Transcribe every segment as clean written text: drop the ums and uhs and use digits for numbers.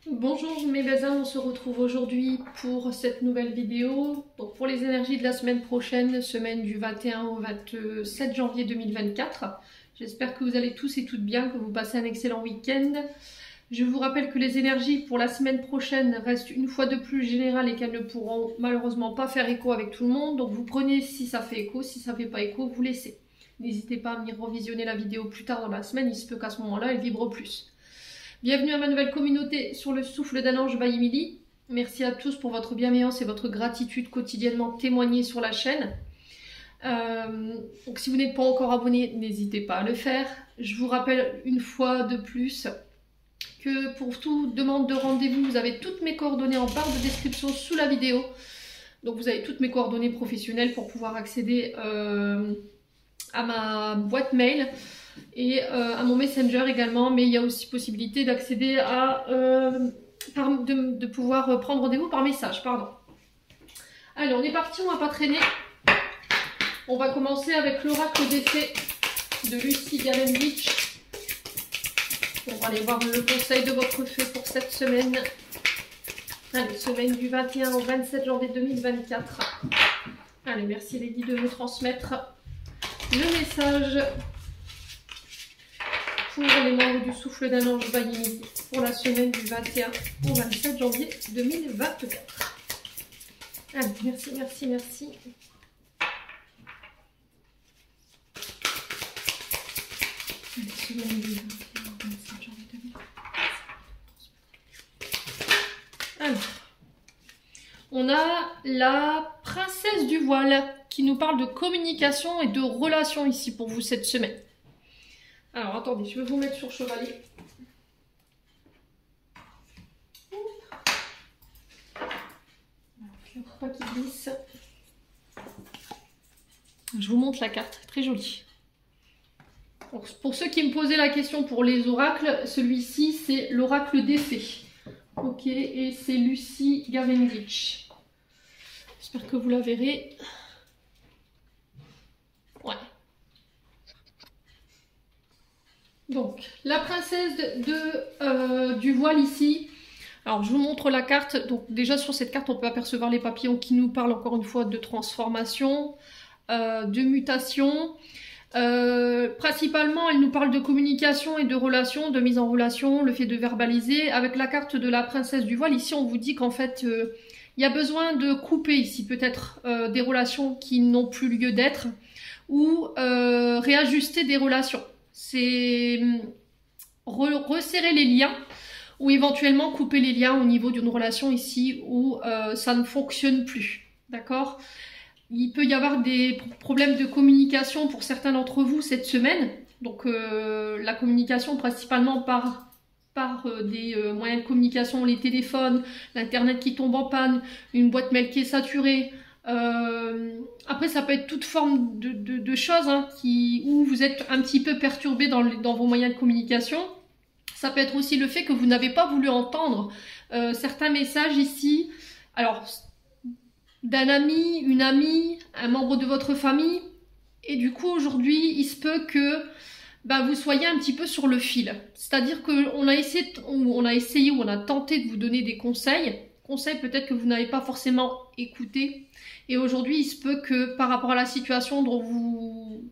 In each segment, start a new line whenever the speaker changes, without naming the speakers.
Bonjour mes belles âmes, on se retrouve aujourd'hui pour cette nouvelle vidéo. Donc pour les énergies de la semaine prochaine, semaine du 21 au 27 janvier 2024. J'espère que vous allez tous et toutes bien, que vous passez un excellent week-end. Je vous rappelle que les énergies pour la semaine prochaine restent une fois de plus générales et qu'elles ne pourront malheureusement pas faire écho avec tout le monde. Donc vous prenez si ça fait écho, si ça ne fait pas écho, vous laissez. N'hésitez pas à venir revisionner la vidéo plus tard dans la semaine, il se peut qu'à ce moment-là, elle vibre plus. Bienvenue à ma nouvelle communauté sur le souffle d'un ange by Emily. Merci à tous pour votre bienveillance et votre gratitude quotidiennement témoignée sur la chaîne. Donc si vous n'êtes pas encore abonné, n'hésitez pas à le faire. Je vous rappelle une fois de plus que pour toute demande de rendez-vous, vous avez toutes mes coordonnées en barre de description sous la vidéo. Donc vous avez toutes mes coordonnées professionnelles pour pouvoir accéder à ma boîte mail. Et à mon Messenger également, mais il y a aussi possibilité d'accéder à de pouvoir prendre rendez-vous par message, pardon. Allez, on est parti, on va pas traîner. On va commencer avec l'oracle des fées de Lucie Galenvich. On va aller voir le conseil de votre fée pour cette semaine. Allez, semaine du 21 au 27 janvier 2024. Allez, merci Lady de me transmettre le message pour les membres du souffle d'un ange by Emily pour la semaine du 21 au 27 janvier 2024. Allez, merci, merci, merci. Allez, semaine du 21 au 27 janvier 2024. Alors, on a la princesse du voile qui nous parle de communication et de relations ici pour vous cette semaine. Alors, attendez, je vais vous mettre sur chevalier. Je ne veux pas qu'il glisse. Je vous montre la carte, très jolie. Donc, pour ceux qui me posaient la question pour les oracles, celui-ci c'est l'oracle des fées. Ok, et c'est Lucie Galenvich. J'espère que vous la verrez. Ouais. Donc, la princesse du voile ici. Alors, je vous montre la carte. Donc, déjà sur cette carte, on peut apercevoir les papillons qui nous parlent encore une fois de transformation, de mutation. Principalement, elle nous parle de communication et de relations, de mise en relation, le fait de verbaliser. Avec la carte de la princesse du voile, ici, on vous dit qu'en fait, il y a besoin de couper ici peut-être des relations qui n'ont plus lieu d'être ou réajuster des relations. C'est resserrer les liens ou éventuellement couper les liens au niveau d'une relation ici où ça ne fonctionne plus. D'accord ? Il peut y avoir des problèmes de communication pour certains d'entre vous cette semaine. Donc la communication principalement par des moyens de communication, les téléphones, l'internet qui tombe en panne, une boîte mail qui est saturée. Après ça peut être toute forme de choses hein, où vous êtes un petit peu perturbé dans vos moyens de communication. Ça peut être aussi le fait que vous n'avez pas voulu entendre certains messages ici, alors d'un ami, une amie, un membre de votre famille, et du coup aujourd'hui il se peut que vous soyez un petit peu sur le fil. C'est-à-dire qu'on a essayé, ou on a tenté de vous donner des conseils peut-être que vous n'avez pas forcément écouté. Et aujourd'hui, il se peut que par rapport à la situation dont vous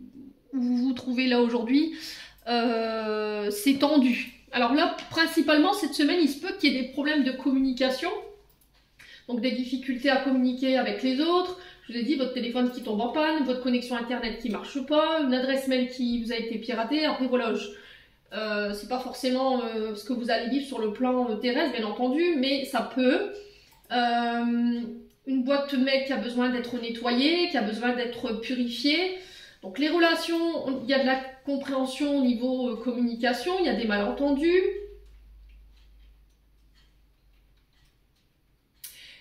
vous trouvez là aujourd'hui, c'est tendu. Alors là, principalement, cette semaine, il se peut qu'il y ait des problèmes de communication. Donc des difficultés à communiquer avec les autres. Je vous ai dit, votre téléphone qui tombe en panne, votre connexion internet qui marche pas, une adresse mail qui vous a été piratée. Après voilà, c'est pas forcément ce que vous allez vivre sur le plan terrestre, bien entendu, mais ça peut. Une boîte mail qui a besoin d'être nettoyée, qui a besoin d'être purifiée. Donc les relations, il y a de la compréhension au niveau communication, il y a des malentendus.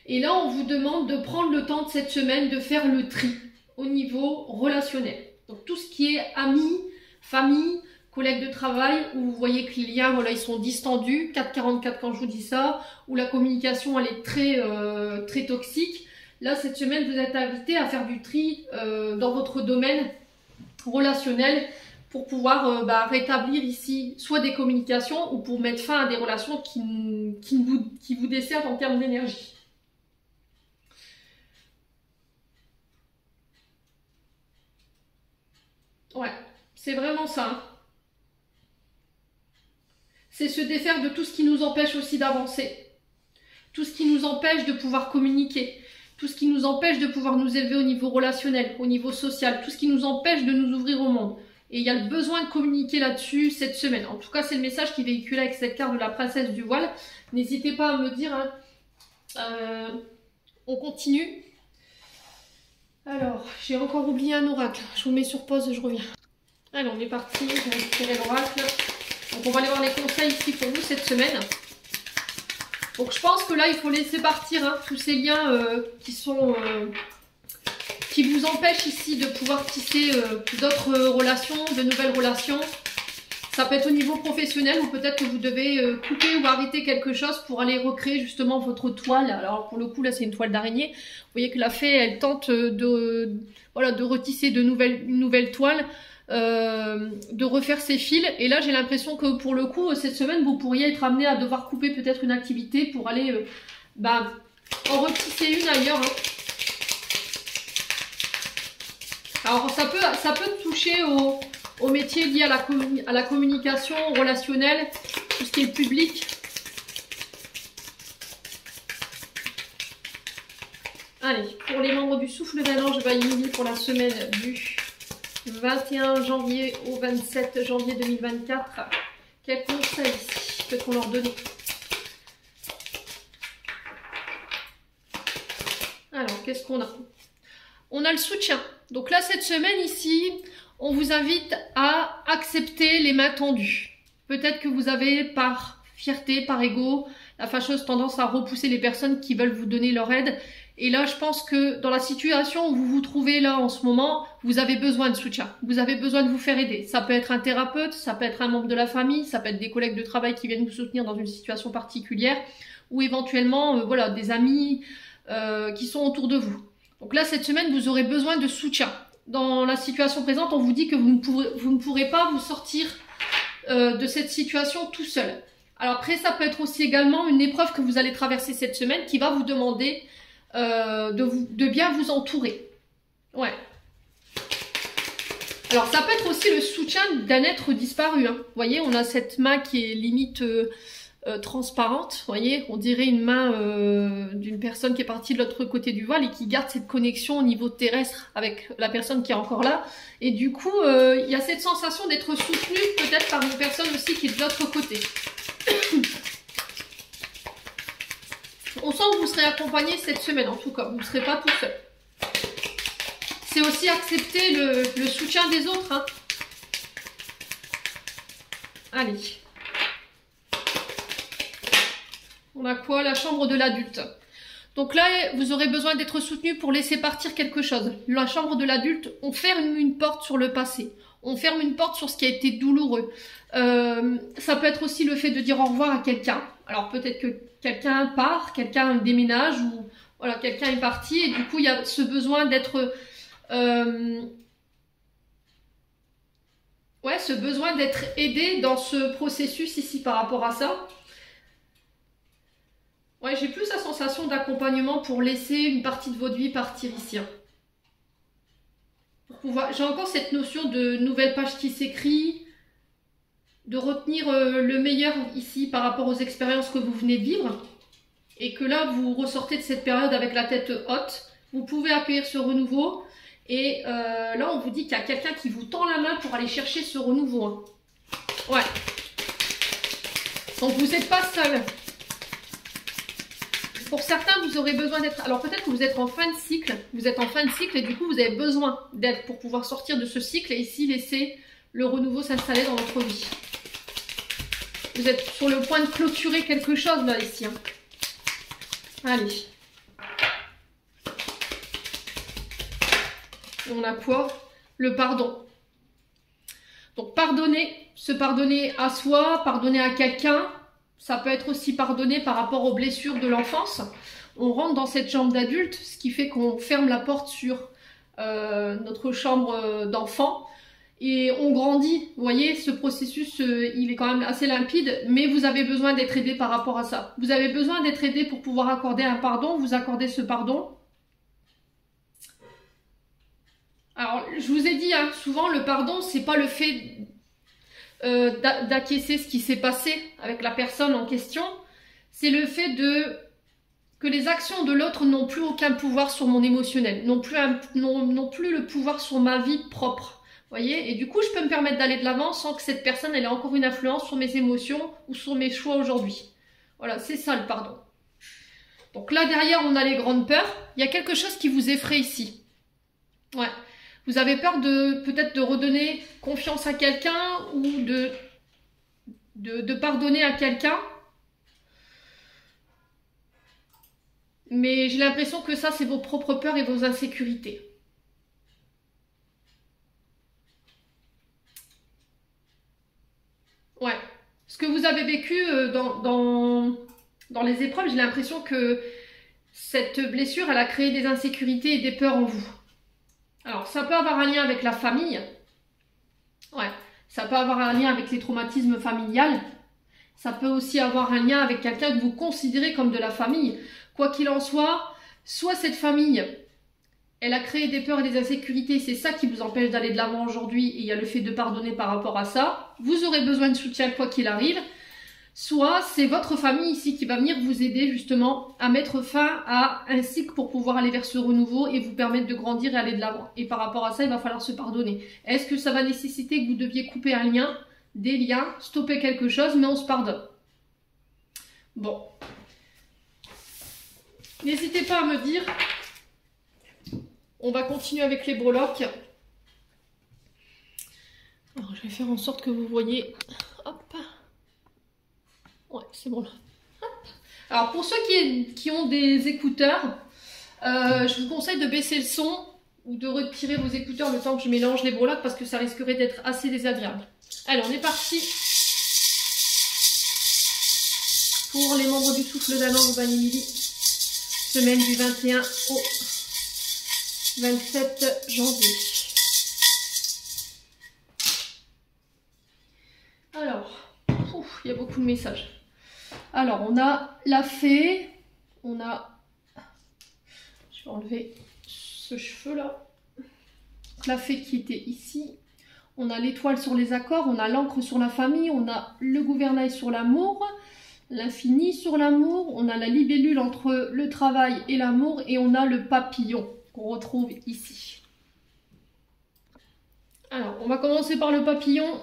Et là, on vous demande de prendre le temps de cette semaine de faire le tri au niveau relationnel. Donc tout ce qui est amis, famille, collègues de travail, où vous voyez que les liens, voilà, ils sont distendus, 4,44 quand je vous dis ça, où la communication, elle est très toxique. Là, cette semaine, vous êtes invité à faire du tri dans votre domaine relationnel pour pouvoir rétablir ici soit des communications ou pour mettre fin à des relations qui vous desservent en termes d'énergie. Ouais, c'est vraiment ça. Hein. C'est se défaire de tout ce qui nous empêche aussi d'avancer. Tout ce qui nous empêche de pouvoir communiquer. Tout ce qui nous empêche de pouvoir nous élever au niveau relationnel, au niveau social. Tout ce qui nous empêche de nous ouvrir au monde. Et il y a le besoin de communiquer là-dessus cette semaine. En tout cas, c'est le message qui est véhiculé avec cette carte de la princesse du voile. N'hésitez pas à me dire. Hein. On continue. Alors, j'ai encore oublié un oracle. Je vous mets sur pause et je reviens. Allez, on est parti. Je vais récupérer l'oracle. Donc, on va aller voir les conseils ici pour vous cette semaine. Donc, je pense que là, il faut laisser partir hein, tous ces liens qui vous empêchent ici de pouvoir tisser d'autres relations, de nouvelles relations. Ça peut être au niveau professionnel ou peut-être que vous devez couper ou arrêter quelque chose pour aller recréer justement votre toile. Alors pour le coup là c'est une toile d'araignée. Vous voyez que la fée elle tente de retisser une nouvelle toile, de refaire ses fils. Et là j'ai l'impression que pour le coup cette semaine vous pourriez être amené à devoir couper peut-être une activité pour aller en retisser une ailleurs. Hein. Alors ça peut toucher au métier lié à la communication relationnelle, tout ce qui est public. Allez, pour les membres du souffle d'un ange Vailly pour la semaine du 21 janvier au 27 janvier 2024, quels conseils peut-on leur donner? Alors, qu'est-ce qu'on a? On a le soutien. Donc là, cette semaine ici, on vous invite à accepter les mains tendues. Peut-être que vous avez par fierté, par ego, la fâcheuse tendance à repousser les personnes qui veulent vous donner leur aide. Et là, je pense que dans la situation où vous vous trouvez là en ce moment, vous avez besoin de soutien. Vous avez besoin de vous faire aider. Ça peut être un thérapeute, ça peut être un membre de la famille, ça peut être des collègues de travail qui viennent vous soutenir dans une situation particulière ou éventuellement des amis qui sont autour de vous. Donc là, cette semaine, vous aurez besoin de soutien. Dans la situation présente, on vous dit que vous ne pourrez pas vous sortir de cette situation tout seul. Alors après, ça peut être aussi également une épreuve que vous allez traverser cette semaine qui va vous demander de bien vous entourer. Ouais. Alors ça peut être aussi le soutien d'un être disparu. Hein. Vous voyez, on a cette main qui est limite transparente. Vous voyez, on dirait une main d'une personne qui est partie de l'autre côté du voile et qui garde cette connexion au niveau terrestre avec la personne qui est encore là. Et du coup, il y a cette sensation d'être soutenu peut-être par une personne aussi qui est de l'autre côté. On sent que vous serez accompagné cette semaine, en tout cas. Vous ne serez pas tout seul. C'est aussi accepter le soutien des autres. Hein. Allez. On a quoi? La chambre de l'adulte. Donc là, vous aurez besoin d'être soutenu pour laisser partir quelque chose. La chambre de l'adulte, on ferme une porte sur le passé. On ferme une porte sur ce qui a été douloureux. Ça peut être aussi le fait de dire au revoir à quelqu'un. Alors peut-être que quelqu'un part, quelqu'un déménage ou voilà, quelqu'un est parti et du coup il y a ce besoin d'être ce besoin d'être aidé dans ce processus ici par rapport à ça. Ouais, j'ai plus la sensation d'accompagnement pour laisser une partie de votre vie partir ici. Hein. J'ai encore cette notion de nouvelle page qui s'écrit, de retenir le meilleur ici par rapport aux expériences que vous venez de vivre et que là vous ressortez de cette période avec la tête haute. Vous pouvez accueillir ce renouveau et là on vous dit qu'il y a quelqu'un qui vous tend la main pour aller chercher ce renouveau. Hein. Ouais. Donc vous n'êtes pas seul. Pour certains, vous aurez besoin d'être... Alors peut-être que vous êtes en fin de cycle. Vous êtes en fin de cycle et du coup, vous avez besoin d'aide pour pouvoir sortir de ce cycle et ici laisser le renouveau s'installer dans votre vie. Vous êtes sur le point de clôturer quelque chose là, ici. Hein. Allez. On a quoi? Le pardon. Donc pardonner, se pardonner à soi, pardonner à quelqu'un. Ça peut être aussi pardonné par rapport aux blessures de l'enfance. On rentre dans cette chambre d'adulte, ce qui fait qu'on ferme la porte sur notre chambre d'enfant. et on grandit. Vous voyez, ce processus, il est quand même assez limpide, mais vous avez besoin d'être aidé par rapport à ça. Vous avez besoin d'être aidé pour pouvoir accorder un pardon, vous accordez ce pardon. Alors, je vous ai dit, hein, souvent le pardon, c'est pas le fait d'acquiescer ce qui s'est passé avec la personne en question, c'est le fait que les actions de l'autre n'ont plus aucun pouvoir sur mon émotionnel, n'ont plus le pouvoir sur ma vie propre. Voyez, et du coup, je peux me permettre d'aller de l'avant sans que cette personne elle ait encore une influence sur mes émotions ou sur mes choix aujourd'hui. Voilà, c'est ça le pardon. Donc là, derrière, on a les grandes peurs. Il y a quelque chose qui vous effraie ici. Ouais. Vous avez peur peut-être de redonner confiance à quelqu'un ou de pardonner à quelqu'un. Mais j'ai l'impression que ça, c'est vos propres peurs et vos insécurités. Ouais. Ce que vous avez vécu dans les épreuves, j'ai l'impression que cette blessure, elle a créé des insécurités et des peurs en vous. Alors, ça peut avoir un lien avec la famille. Ouais. Ça peut avoir un lien avec les traumatismes familiales. Ça peut aussi avoir un lien avec quelqu'un que vous considérez comme de la famille. Quoi qu'il en soit cette famille, elle a créé des peurs et des insécurités. C'est ça qui vous empêche d'aller de l'avant aujourd'hui. Et il y a le fait de pardonner par rapport à ça. Vous aurez besoin de soutien quoi qu'il arrive. Soit c'est votre famille ici qui va venir vous aider justement à mettre fin à un cycle pour pouvoir aller vers ce renouveau et vous permettre de grandir et aller de l'avant. Et par rapport à ça, il va falloir se pardonner. Est-ce que ça va nécessiter que vous deviez couper un lien, des liens, stopper quelque chose, mais on se pardonne? Bon. N'hésitez pas à me dire. On va continuer avec les breloques. Alors, je vais faire en sorte que vous voyez. Hop. Ouais, c'est bon là. Alors pour ceux qui ont des écouteurs, je vous conseille de baisser le son ou de retirer vos écouteurs le temps que je mélange les breloques parce que ça risquerait d'être assez désagréable. Allez, on est parti pour les membres du souffle d'un an au Vanille, semaine du 21 au 27 janvier. Alors, il y a beaucoup de messages. Alors, on a la fée, on a... Je vais enlever ce cheveu-là. La fée qui était ici. On a l'étoile sur les accords, on a l'encre sur la famille, on a le gouvernail sur l'amour, l'infini sur l'amour, on a la libellule entre le travail et l'amour, et on a le papillon qu'on retrouve ici. Alors, on va commencer par le papillon.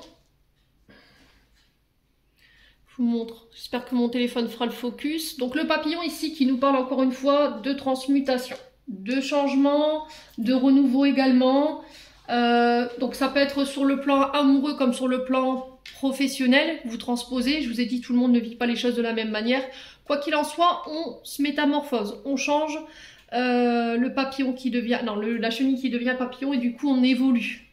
Je vous montre, j'espère que mon téléphone fera le focus. Donc le papillon ici qui nous parle encore une fois de transmutation, de changement, de renouveau également. Donc ça peut être sur le plan amoureux comme sur le plan professionnel, vous transposez. Je vous ai dit, tout le monde ne vit pas les choses de la même manière. Quoi qu'il en soit, on se métamorphose, on change. Le papillon qui devient, non, la chenille qui devient papillon et du coup on évolue.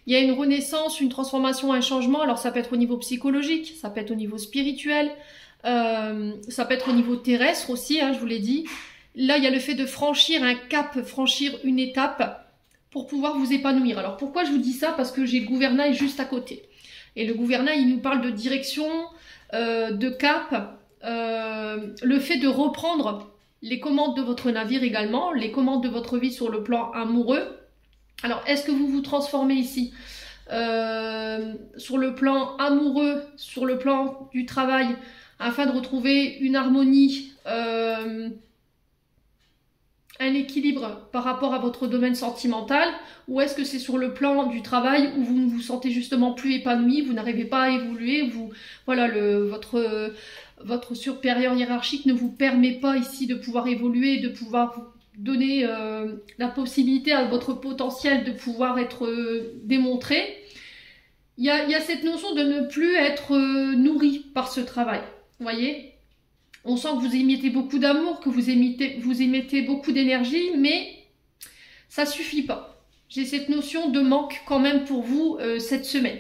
Il y a une renaissance, une transformation, un changement. Alors ça peut être au niveau psychologique, ça peut être au niveau spirituel, ça peut être au niveau terrestre aussi, hein, je vous l'ai dit. Là, il y a le fait de franchir un cap, franchir une étape pour pouvoir vous épanouir. Alors pourquoi je vous dis ça? Parce que j'ai le gouvernail juste à côté. Et le gouvernail, il nous parle de direction, de cap, le fait de reprendre les commandes de votre navire également, les commandes de votre vie sur le plan amoureux. Alors, est-ce que vous vous transformez ici sur le plan amoureux, sur le plan du travail, afin de retrouver une harmonie, un équilibre par rapport à votre domaine sentimental, ou est-ce que c'est sur le plan du travail où vous ne vous sentez justement plus épanoui, vous n'arrivez pas à évoluer, voilà, votre supérieur hiérarchique ne vous permet pas ici de pouvoir évoluer, de pouvoir donner la possibilité à votre potentiel de pouvoir être démontré. Il y a cette notion de ne plus être nourri par ce travail. Vous voyez, on sent que vous émettez beaucoup d'amour, que vous émettez beaucoup d'énergie, mais ça suffit pas. J'ai cette notion de manque quand même pour vous cette semaine.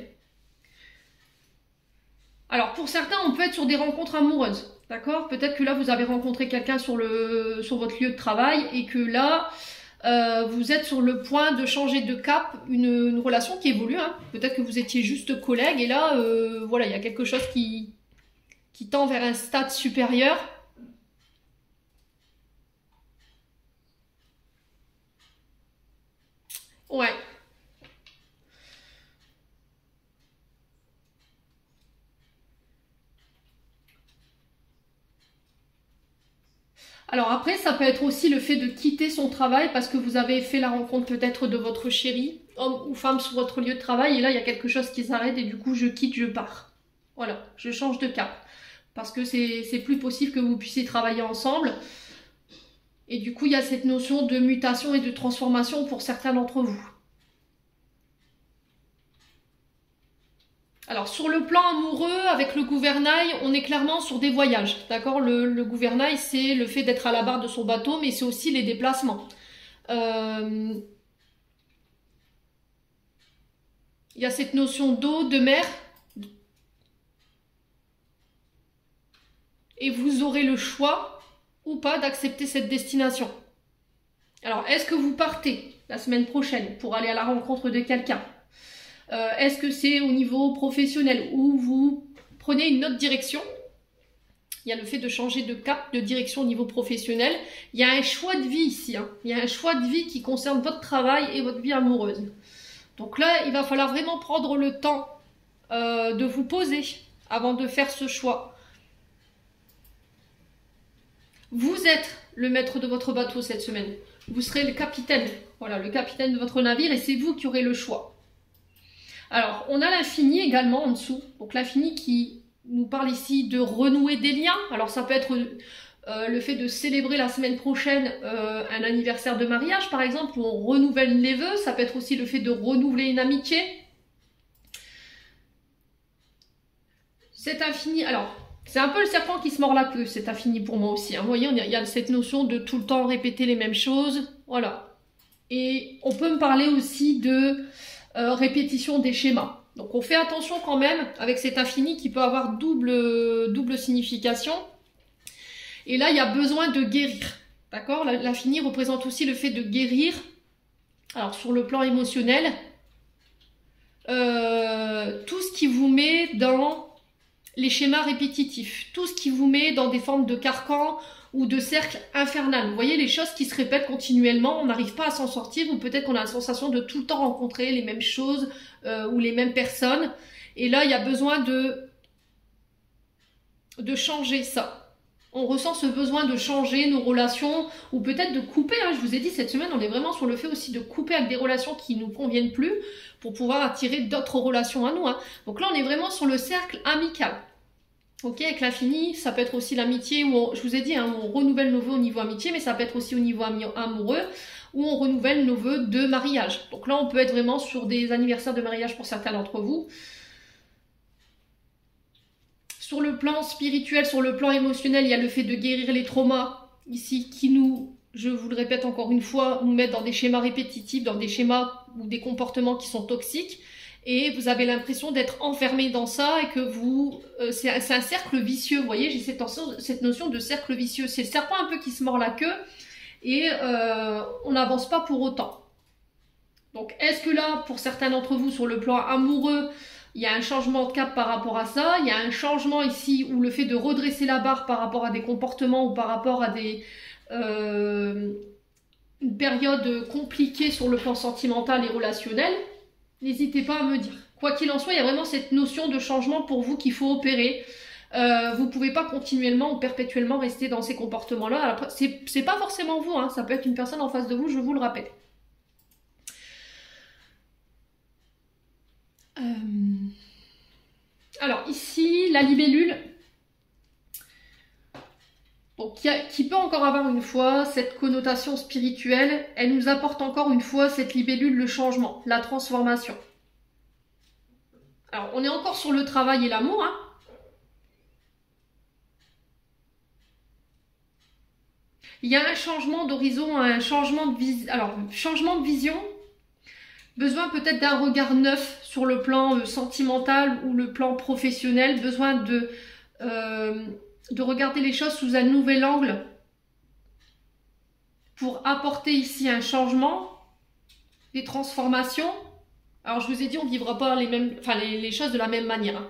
Alors pour certains, on peut être sur des rencontres amoureuses. D'accord? Peut-être que là, vous avez rencontré quelqu'un sur votre lieu de travail et que là, vous êtes sur le point de changer de cap, une relation qui évolue, hein. Peut-être que vous étiez juste collègue et là, voilà, il y a quelque chose qui tend vers un stade supérieur. Ouais. Alors après, ça peut être aussi le fait de quitter son travail parce que vous avez fait la rencontre peut-être de votre chéri, homme ou femme sur votre lieu de travail, et là il y a quelque chose qui s'arrête et du coup je quitte, je pars. Voilà, je change de cap. Parce que c'est plus possible que vous puissiez travailler ensemble. Et du coup, il y a cette notion de mutation et de transformation pour certains d'entre vous. Alors, sur le plan amoureux, avec le gouvernail, on est clairement sur des voyages. D'accord, le gouvernail, c'est le fait d'être à la barre de son bateau, mais c'est aussi les déplacements. Il y a cette notion d'eau, de mer. Et vous aurez le choix ou pas d'accepter cette destination. Alors, est-ce que vous partez la semaine prochaine pour aller à la rencontre de quelqu'un? Est-ce que c'est au niveau professionnel ou vous prenez une autre direction? Il y a le fait de changer de cap, de direction au niveau professionnel. Il y a un choix de vie ici, hein. Il y a un choix de vie qui concerne votre travail et votre vie amoureuse. Donc là, il va falloir vraiment prendre le temps de vous poser avant de faire ce choix. Vous êtes le maître de votre bateau cette semaine. Vous serez le capitaine. Voilà, le capitaine de votre navire et c'est vous qui aurez le choix. Alors, on a l'infini également en dessous. Donc l'infini qui nous parle ici de renouer des liens. Alors ça peut être le fait de célébrer la semaine prochaine un anniversaire de mariage par exemple, où on renouvelle les vœux. Ça peut être aussi le fait de renouveler une amitié. Cet infini, alors c'est un peu le serpent qui se mord la queue, cet infini pour moi aussi, hein. Vous voyez, il y a cette notion de tout le temps répéter les mêmes choses. Voilà. Et on peut me parler aussi de répétition des schémas. Donc on fait attention quand même avec cet infini qui peut avoir double signification. Et là, il y a besoin de guérir. D'accord? L'infini représente aussi le fait de guérir. Alors sur le plan émotionnel, tout ce qui vous met dans les schémas répétitifs, tout ce qui vous met dans des formes de carcans ou de cercles infernal. Vous voyez les choses qui se répètent continuellement, on n'arrive pas à s'en sortir ou peut-être qu'on a la sensation de tout le temps rencontrer les mêmes choses ou les mêmes personnes. Et là, il y a besoin de changer ça. On ressent ce besoin de changer nos relations ou peut-être de couper. Hein. Je vous ai dit, cette semaine, on est vraiment sur le fait aussi de couper avec des relations qui ne nous conviennent plus pour pouvoir attirer d'autres relations à nous. Hein. Donc là, on est vraiment sur le cercle amical. Ok, avec l'infini, ça peut être aussi l'amitié, où je vous ai dit, hein, on renouvelle nos vœux au niveau amitié, mais ça peut être aussi au niveau amoureux, où on renouvelle nos vœux de mariage. Donc là, on peut être vraiment sur des anniversaires de mariage pour certains d'entre vous. Sur le plan spirituel, sur le plan émotionnel, il y a le fait de guérir les traumas, ici, qui nous, je vous le répète encore une fois, nous mettent dans des schémas répétitifs, dans des schémas ou des comportements qui sont toxiques. Et vous avez l'impression d'être enfermé dans ça et que vous... c'est un cercle vicieux, vous voyez, j'ai cette notion de cercle vicieux. C'est le serpent un peu qui se mord la queue et on n'avance pas pour autant. Donc, est-ce que là, pour certains d'entre vous, sur le plan amoureux, il y a un changement de cap par rapport à ça? Il y a un changement ici où le fait de redresser la barre par rapport à des comportements ou par rapport à des... une période compliquée sur le plan sentimental et relationnel. N'hésitez pas à me dire. Quoi qu'il en soit, il y a vraiment cette notion de changement pour vous qu'il faut opérer. Vous ne pouvez pas continuellement ou perpétuellement rester dans ces comportements-là. C'est pas forcément vous, hein. Ça peut être une personne en face de vous, je vous le rappelle. Alors ici, la libellule, donc, qui peut encore avoir une fois cette connotation spirituelle, elle nous apporte encore une fois cette libellule, le changement, la transformation. Alors, on est encore sur le travail et l'amour, hein. Il y a un changement d'horizon, un changement de vision. Alors, changement de vision, besoin peut-être d'un regard neuf sur le plan sentimental ou le plan professionnel, besoin de regarder les choses sous un nouvel angle pour apporter ici un changement, des transformations. Alors je vous ai dit, on ne vivra pas les choses de la même manière. Hein.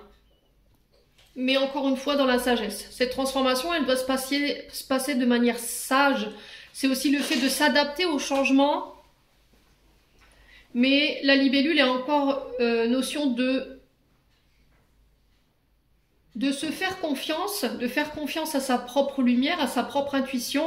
Mais encore une fois, dans la sagesse. Cette transformation, elle doit se passer de manière sage. C'est aussi le fait de s'adapter au changement. Mais la libellule est encore notion de se faire confiance, de faire confiance à sa propre lumière, à sa propre intuition,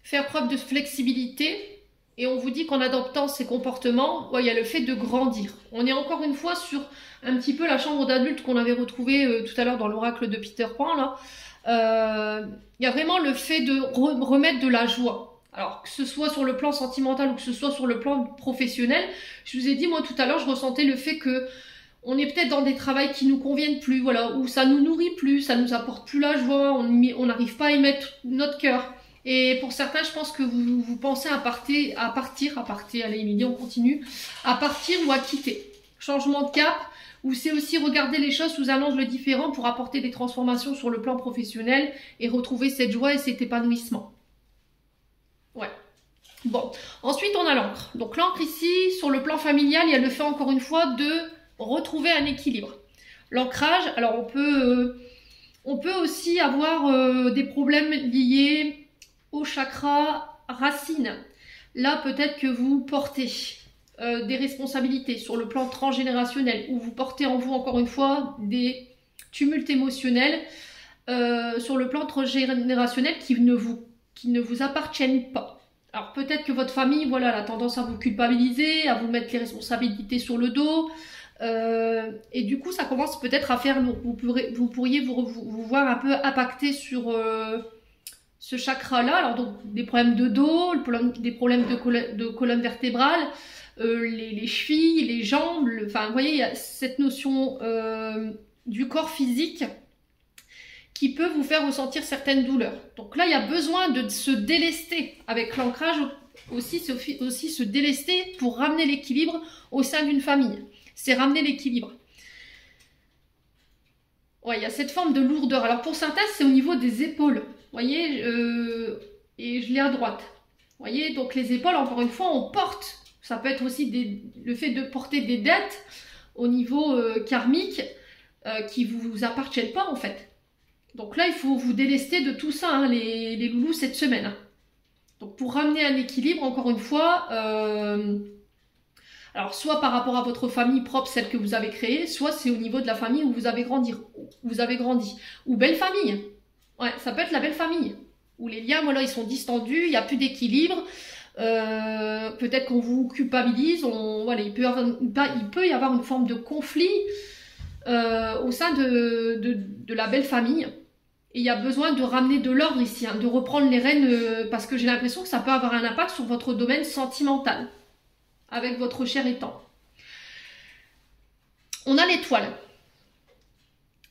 faire preuve de flexibilité. Et on vous dit qu'en adoptant ces comportements, il y a le fait de grandir. On est encore une fois sur un petit peu la chambre d'adulte qu'on avait retrouvée tout à l'heure dans l'oracle de Peter Pan. Là. Il y a vraiment le fait de remettre de la joie. Alors que ce soit sur le plan sentimental ou que ce soit sur le plan professionnel, je vous ai dit moi tout à l'heure, je ressentais le fait que on est peut-être dans des travails qui nous conviennent plus, voilà, où ça nous nourrit plus, ça nous apporte plus la joie, on n'arrive pas à y mettre notre cœur. Et pour certains, je pense que vous pensez à partir, allez Émilie, on continue, à partir ou à quitter. Changement de cap, ou c'est aussi regarder les choses sous un angle différent pour apporter des transformations sur le plan professionnel et retrouver cette joie et cet épanouissement. Ouais. Bon, ensuite on a l'encre. Donc l'encre ici, sur le plan familial, il y a le fait encore une fois de retrouver un équilibre. L'ancrage, alors on peut aussi avoir des problèmes liés au chakra racine. Là, peut-être que vous portez des responsabilités sur le plan transgénérationnel, ou vous portez en vous, encore une fois, des tumultes émotionnels sur le plan transgénérationnel qui ne vous appartiennent pas. Alors peut-être que votre famille, voilà, a tendance à vous culpabiliser, à vous mettre les responsabilités sur le dos, et du coup ça commence peut-être à faire lourd. Vous pourriez vous voir un peu impacté sur ce chakra-là. Alors donc des problèmes de dos, des problèmes de colonne vertébrale, les chevilles, les jambes, enfin vous voyez, il y a cette notion du corps physique qui peut vous faire ressentir certaines douleurs. Donc là, il y a besoin de se délester avec l'ancrage, aussi se délester pour ramener l'équilibre au sein d'une famille. C'est ramener l'équilibre. Ouais, il y a cette forme de lourdeur. Alors pour certains, c'est au niveau des épaules. Vous voyez, et je l'ai à droite. Vous voyez, donc les épaules, encore une fois, on porte. Ça peut être aussi le fait de porter des dettes au niveau karmique qui ne vous appartiennent pas en fait. Donc là, il faut vous délester de tout ça, hein, les loulous, cette semaine. Hein. Donc pour ramener un équilibre, encore une fois, alors soit par rapport à votre famille propre, celle que vous avez créée, soit c'est au niveau de la famille où vous avez grandi. Ou belle famille. Ouais, ça peut être la belle famille. Où les liens, voilà, ils sont distendus, il n'y a plus d'équilibre. Peut-être qu'on vous culpabilise. Voilà, il peut y avoir une forme de conflit au sein de la belle famille. Et il y a besoin de ramener de l'ordre ici, hein, de reprendre les rênes, parce que j'ai l'impression que ça peut avoir un impact sur votre domaine sentimental, avec votre cher étant. On a l'étoile.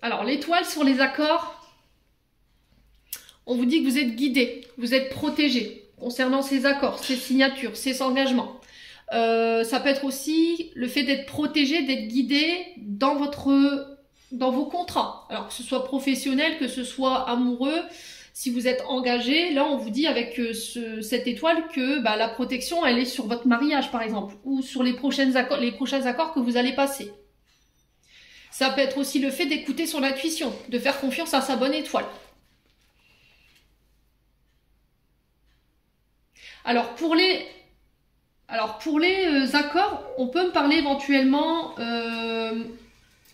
Alors l'étoile sur les accords, on vous dit que vous êtes guidé, vous êtes protégé concernant ces accords, ces signatures, ces engagements. Ça peut être aussi le fait d'être protégé, d'être guidé dans vos contrats. Alors que ce soit professionnel, que ce soit amoureux, si vous êtes engagé, là on vous dit avec cette étoile que la protection elle est sur votre mariage par exemple, ou sur les prochains accords que vous allez passer. Ça peut être aussi le fait d'écouter son intuition, de faire confiance à sa bonne étoile. Alors pour les accords, on peut me parler éventuellement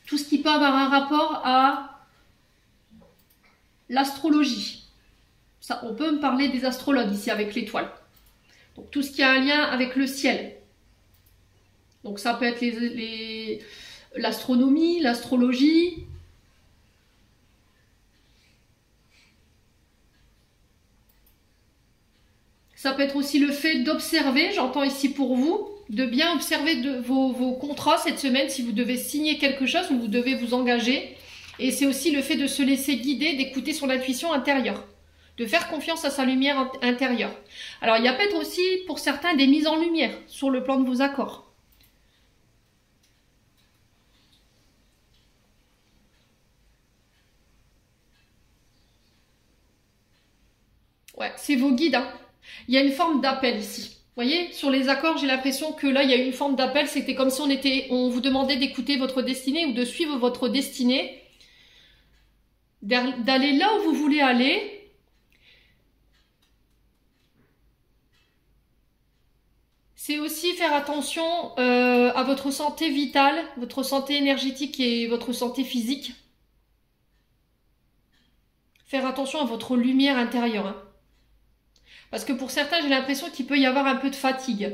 tout ce qui peut avoir un rapport à l'astrologie. Ça, on peut me parler des astrologues ici avec l'étoile. Donc tout ce qui a un lien avec le ciel. Donc ça peut être l'astronomie, l'astrologie. Ça peut être aussi le fait d'observer, j'entends ici pour vous, de bien observer vos contrats cette semaine si vous devez signer quelque chose ou vous devez vous engager. Et c'est aussi le fait de se laisser guider, d'écouter son intuition intérieure, de faire confiance à sa lumière intérieure. Alors il y a peut-être aussi pour certains des mises en lumière sur le plan de vos accords. Ouais, c'est vos guides, hein. Il y a une forme d'appel ici. Vous voyez, sur les accords, j'ai l'impression que là, il y a eu une forme d'appel. C'était comme si on vous demandait d'écouter votre destinée ou de suivre votre destinée, d'aller là où vous voulez aller. C'est aussi faire attention à votre santé vitale, votre santé énergétique et votre santé physique. Faire attention à votre lumière intérieure, hein. Parce que pour certains, j'ai l'impression qu'il peut y avoir un peu de fatigue.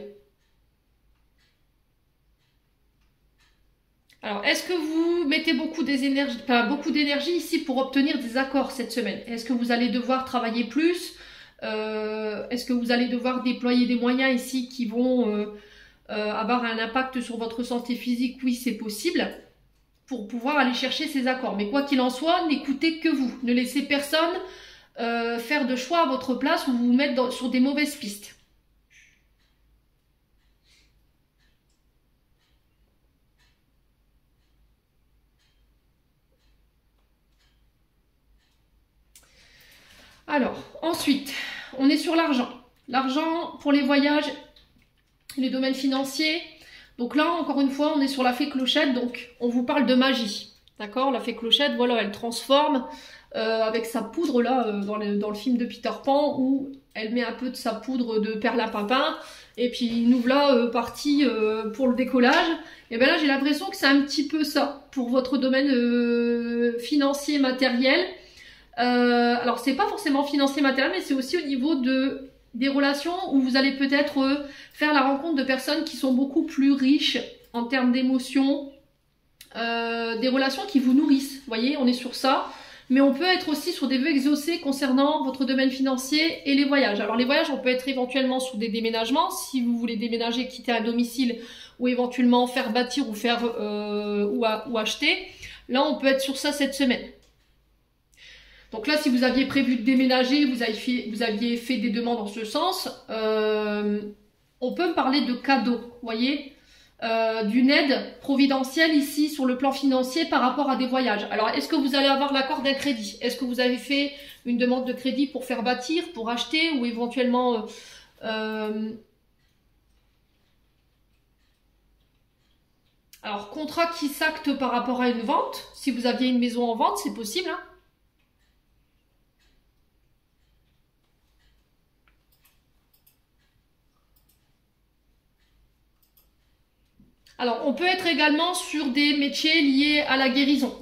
Alors, est-ce que vous mettez beaucoup d'énergie ici pour obtenir des accords cette semaine? Est-ce que vous allez devoir travailler plus? Est-ce que vous allez devoir déployer des moyens ici qui vont avoir un impact sur votre santé physique? Oui, c'est possible, pour pouvoir aller chercher ces accords. Mais quoi qu'il en soit, n'écoutez que vous. Ne laissez personne faire de choix à votre place ou vous mettre sur des mauvaises pistes. Alors, ensuite, on est sur l'argent. L'argent pour les voyages, les domaines financiers. Donc là, encore une fois, on est sur la fée Clochette, donc on vous parle de magie. D'accord? La fée Clochette, voilà, elle transforme avec sa poudre, là, dans le film de Peter Pan, où elle met un peu de sa poudre de perlimpinpin, et puis nous voilà partis pour le décollage. Et bien là, j'ai l'impression que c'est un petit peu ça, pour votre domaine financier, matériel. Alors, c'est pas forcément financier, matériel, mais c'est aussi au niveau des relations où vous allez peut-être faire la rencontre de personnes qui sont beaucoup plus riches en termes d'émotions, des relations qui vous nourrissent. Vous voyez, on est sur ça. Mais on peut être aussi sur des vœux exaucés concernant votre domaine financier et les voyages. Alors les voyages, on peut être éventuellement sur des déménagements, si vous voulez déménager, quitter un domicile, ou éventuellement faire bâtir ou faire ou acheter. Là, on peut être sur ça cette semaine. Donc là, si vous aviez prévu de déménager, vous aviez fait des demandes en ce sens, on peut me parler de cadeaux, vous voyez, d'une aide providentielle ici sur le plan financier par rapport à des voyages. Alors, est-ce que vous allez avoir l'accord d'un crédit? Est-ce que vous avez fait une demande de crédit pour faire bâtir, pour acheter ou éventuellement... Alors, contrat qui s'acte par rapport à une vente. Si vous aviez une maison en vente, c'est possible, hein. Alors, on peut être également sur des métiers liés à la guérison.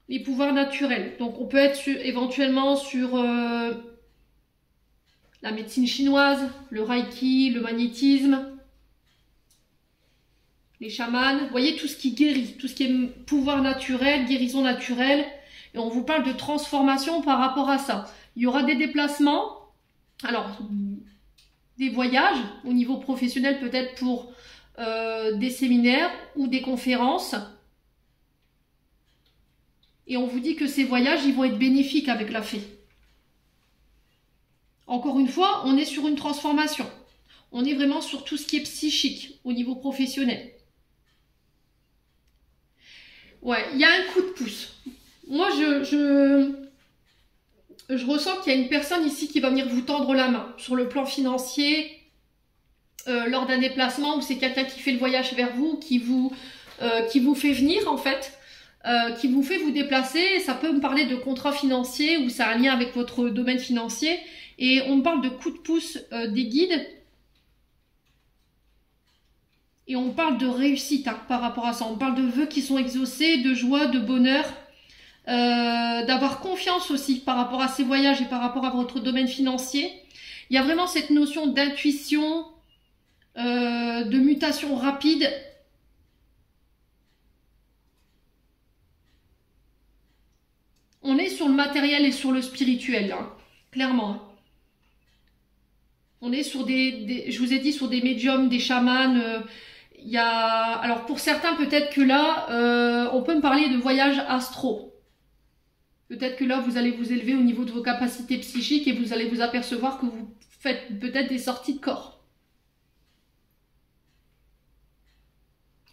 Les pouvoirs naturels. Donc, on peut être éventuellement sur la médecine chinoise, le reiki, le magnétisme, les chamans. Vous voyez, tout ce qui guérit, tout ce qui est pouvoir naturel, guérison naturelle. Et on vous parle de transformation par rapport à ça. Il y aura des déplacements. Alors... des voyages au niveau professionnel, peut-être pour des séminaires ou des conférences. Et on vous dit que ces voyages, ils vont être bénéfiques avec la fée. Encore une fois, on est sur une transformation. On est vraiment sur tout ce qui est psychique au niveau professionnel. Ouais, il y a un coup de pouce. Moi, je ressens qu'il y a une personne ici qui va venir vous tendre la main sur le plan financier lors d'un déplacement, où c'est quelqu'un qui fait le voyage vers vous, qui vous fait venir en fait, qui vous fait vous déplacer. Ça peut me parler de contrat financier ou ça a un lien avec votre domaine financier. Et on me parle de coup de pouce des guides. Et on parle de réussite hein, par rapport à ça. On parle de vœux qui sont exaucés, de joie, de bonheur. D'avoir confiance aussi par rapport à ces voyages et par rapport à votre domaine financier. Il y a vraiment cette notion d'intuition, de mutation rapide. On est sur le matériel et sur le spirituel, hein, clairement. On est sur je vous ai dit, sur des médiums, des chamans. Alors pour certains, peut-être que là, on peut me parler de voyages astro. Peut-être que là, vous allez vous élever au niveau de vos capacités psychiques et vous allez vous apercevoir que vous faites peut-être des sorties de corps.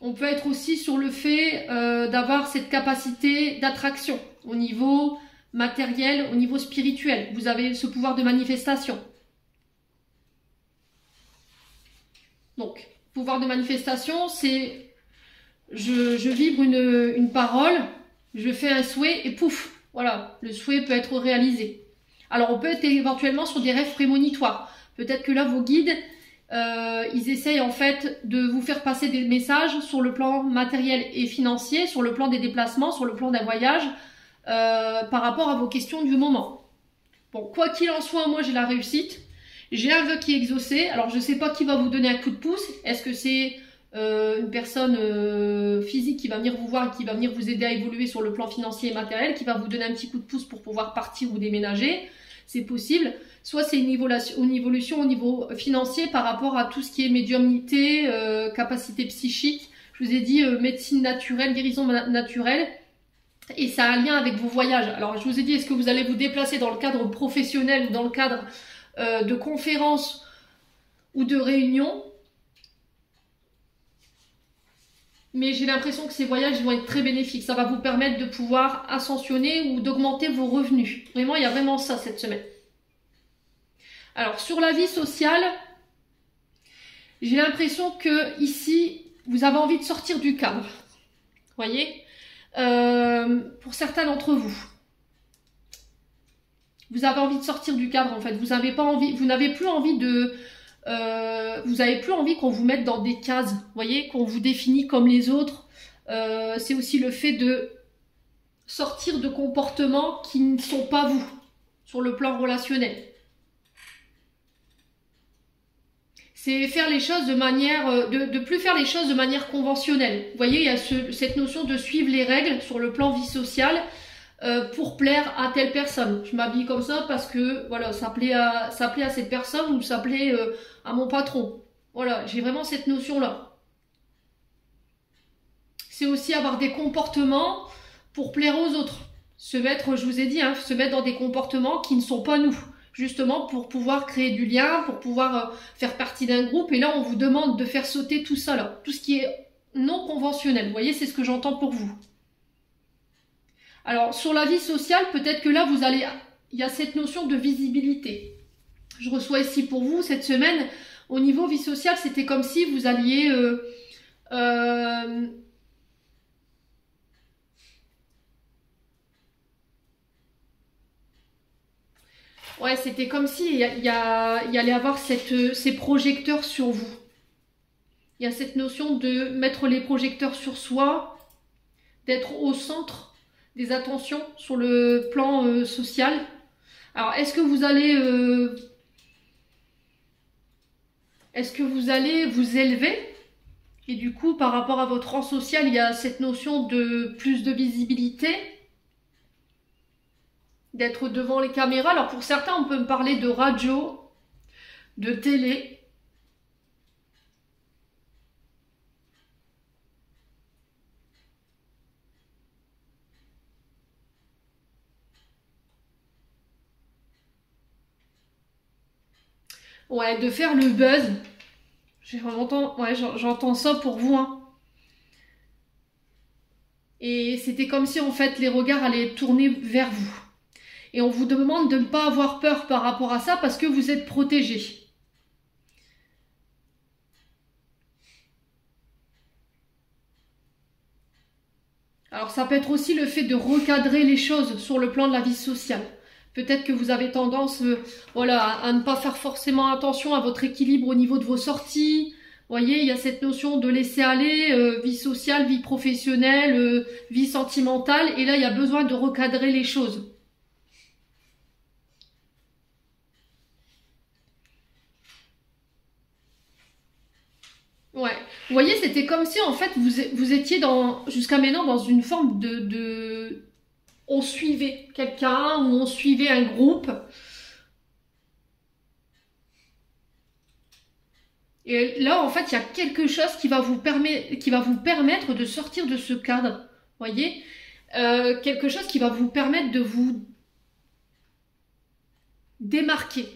On peut être aussi sur le fait d'avoir cette capacité d'attraction au niveau matériel, au niveau spirituel. Vous avez ce pouvoir de manifestation. Donc, pouvoir de manifestation, c'est je vibre une parole, je fais un souhait et pouf, voilà, le souhait peut être réalisé. Alors, on peut être éventuellement sur des rêves prémonitoires. Peut-être que là, vos guides, ils essayent en fait de vous faire passer des messages sur le plan matériel et financier, sur le plan des déplacements, sur le plan d'un voyage, par rapport à vos questions du moment. Bon, quoi qu'il en soit, moi j'ai la réussite. J'ai un vœu qui est exaucé. Alors je ne sais pas qui va vous donner un coup de pouce. Est-ce que c'est une personne physique qui va venir vous voir et qui va venir vous aider à évoluer sur le plan financier et matériel, qui va vous donner un petit coup de pouce pour pouvoir partir ou déménager? C'est possible. Soit c'est une évolution au niveau financier par rapport à tout ce qui est médiumnité, capacité psychique. Je vous ai dit médecine naturelle, guérison naturelle. Et ça a un lien avec vos voyages. Alors je vous ai dit, est-ce que vous allez vous déplacer dans le cadre professionnel ou dans le cadre de conférences ou de réunions? Mais j'ai l'impression que ces voyages vont être très bénéfiques. Ça va vous permettre de pouvoir ascensionner ou d'augmenter vos revenus. Vraiment, il y a vraiment ça cette semaine. Alors, sur la vie sociale, j'ai l'impression que ici, vous avez envie de sortir du cadre. Voyez, pour certains d'entre vous. Vous avez envie de sortir du cadre en fait. Vous n'avez plus envie de... vous n'avez plus envie qu'on vous mette dans des cases, voyez, qu'on vous définit comme les autres. C'est aussi le fait de sortir de comportements qui ne sont pas vous, sur le plan relationnel. C'est faire les choses de manière, de plus faire les choses de manière conventionnelle. Vous voyez, il y a cette notion de suivre les règles sur le plan vie sociale pour plaire à telle personne. Je m'habille comme ça parce que voilà, ça plaît à cette personne ou ça plaît à mon patron. Voilà, j'ai vraiment cette notion-là. C'est aussi avoir des comportements pour plaire aux autres. Se mettre, je vous ai dit, hein, se mettre dans des comportements qui ne sont pas nous. Justement pour pouvoir créer du lien, pour pouvoir faire partie d'un groupe. Et là, on vous demande de faire sauter tout ça là. Tout ce qui est non conventionnel. Vous voyez, c'est ce que j'entends pour vous. Alors, sur la vie sociale, peut-être que là, il y a cette notion de visibilité. Je reçois ici pour vous, cette semaine, au niveau vie sociale, c'était comme si vous alliez... ouais, c'était comme si il y allait avoir ces projecteurs sur vous. Il y a cette notion de mettre les projecteurs sur soi, d'être au centre des attentions sur le plan social. Alors, est-ce que vous allez vous élever? Et du coup, par rapport à votre rang social, il y a cette notion de plus de visibilité, d'être devant les caméras. Alors, pour certains, on peut me parler de radio, de télé. Ouais, de faire le buzz. J'entends ça pour vous, hein. Et c'était comme si en fait les regards allaient tourner vers vous. Et on vous demande de ne pas avoir peur par rapport à ça parce que vous êtes protégé. Alors ça peut être aussi le fait de recadrer les choses sur le plan de la vie sociale. Peut-être que vous avez tendance voilà, à ne pas faire forcément attention à votre équilibre au niveau de vos sorties. Vous voyez, il y a cette notion de laisser aller, vie sociale, vie professionnelle, vie sentimentale. Et là, il y a besoin de recadrer les choses. Ouais. Vous voyez, c'était comme si en fait vous étiez jusqu'à maintenant dans une forme de... On suivait quelqu'un ou on suivait un groupe. Et là, en fait, il y a quelque chose qui va vous permettre de sortir de ce cadre. Vous voyez, quelque chose qui va vous permettre de vous démarquer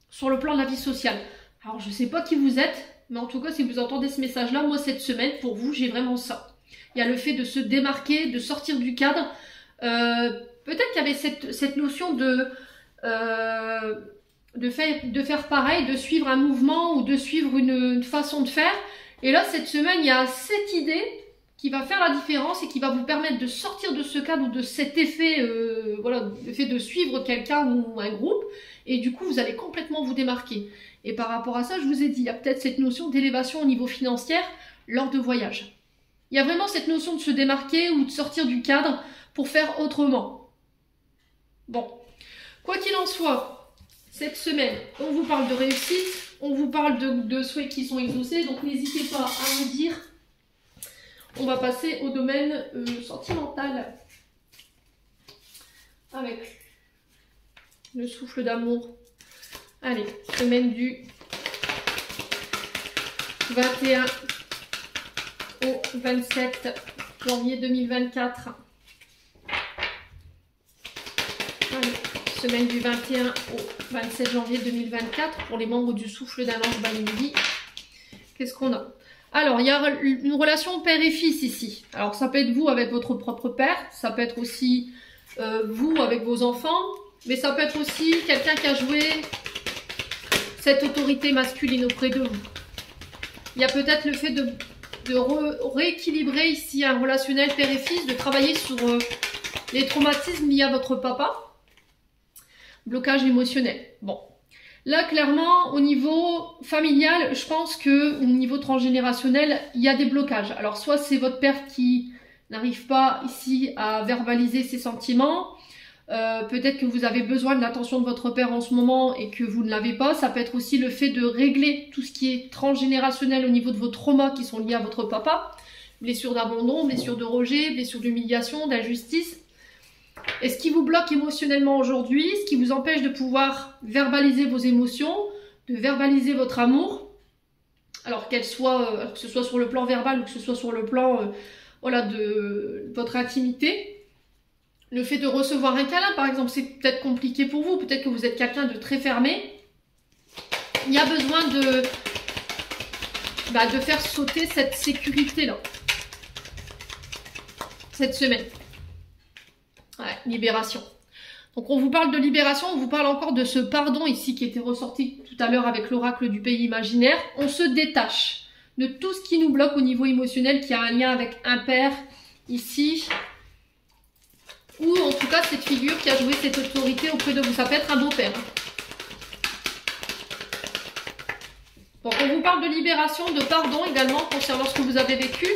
sur le plan de la vie sociale. Alors, je ne sais pas qui vous êtes, mais en tout cas, si vous entendez ce message-là, moi, cette semaine, pour vous, j'ai vraiment ça. Il y a le fait de se démarquer, de sortir du cadre, Peut-être qu'il y avait cette notion de faire pareil, de suivre un mouvement ou de suivre une façon de faire. Et là, cette semaine, il y a cette idée qui va faire la différence et qui va vous permettre de sortir de ce cadre ou de cet effet, voilà, l'effet de suivre quelqu'un ou un groupe. Et du coup, vous allez complètement vous démarquer. Et par rapport à ça, je vous ai dit, il y a peut-être cette notion d'élévation au niveau financier lors de voyages. Il y a vraiment cette notion de se démarquer ou de sortir du cadre pour faire autrement. Bon, quoi qu'il en soit, cette semaine, on vous parle de réussite, on vous parle de souhaits qui sont exaucés, donc n'hésitez pas à me dire. On va passer au domaine sentimental avec le souffle d'amour. Allez, semaine du 21 au 27 janvier 2024. Allez, semaine du 21 au 27 janvier 2024 pour les membres du souffle d'un ange Banimidi. Qu'est-ce qu'on a? Alors, il y a une relation père et fils ici. Alors, ça peut être vous avec votre propre père, ça peut être aussi vous avec vos enfants, mais ça peut être aussi quelqu'un qui a joué cette autorité masculine auprès de vous. Il y a peut-être le fait de rééquilibrer ici un relationnel père et fils, de travailler sur les traumatismes liés à votre papa. Blocage émotionnel. Bon. Là, clairement, au niveau familial, je pense que au niveau transgénérationnel, il y a des blocages. Alors, soit c'est votre père qui n'arrive pas ici à verbaliser ses sentiments. Peut-être que vous avez besoin de l'attention de votre père en ce moment et que vous ne l'avez pas. Ça peut être aussi le fait de régler tout ce qui est transgénérationnel au niveau de vos traumas qui sont liés à votre papa. Blessures d'abandon, blessures de rejet, blessures d'humiliation, d'injustice. Et ce qui vous bloque émotionnellement aujourd'hui, ce qui vous empêche de pouvoir verbaliser vos émotions, de verbaliser votre amour, alors que ce soit sur le plan verbal ou que ce soit sur le plan voilà, de votre intimité. Le fait de recevoir un câlin, par exemple, c'est peut-être compliqué pour vous. Peut-être que vous êtes quelqu'un de très fermé. Il y a besoin de faire sauter cette sécurité-là. Cette semaine. Ouais, libération. Donc on vous parle de libération, on vous parle encore de ce pardon ici qui était ressorti tout à l'heure avec l'oracle du pays imaginaire. On se détache de tout ce qui nous bloque au niveau émotionnel, qui a un lien avec un père ici. Ou en tout cas cette figure qui a joué cette autorité auprès de vous. Ça peut être un beau-père. Donc on vous parle de libération, de pardon également concernant ce que vous avez vécu.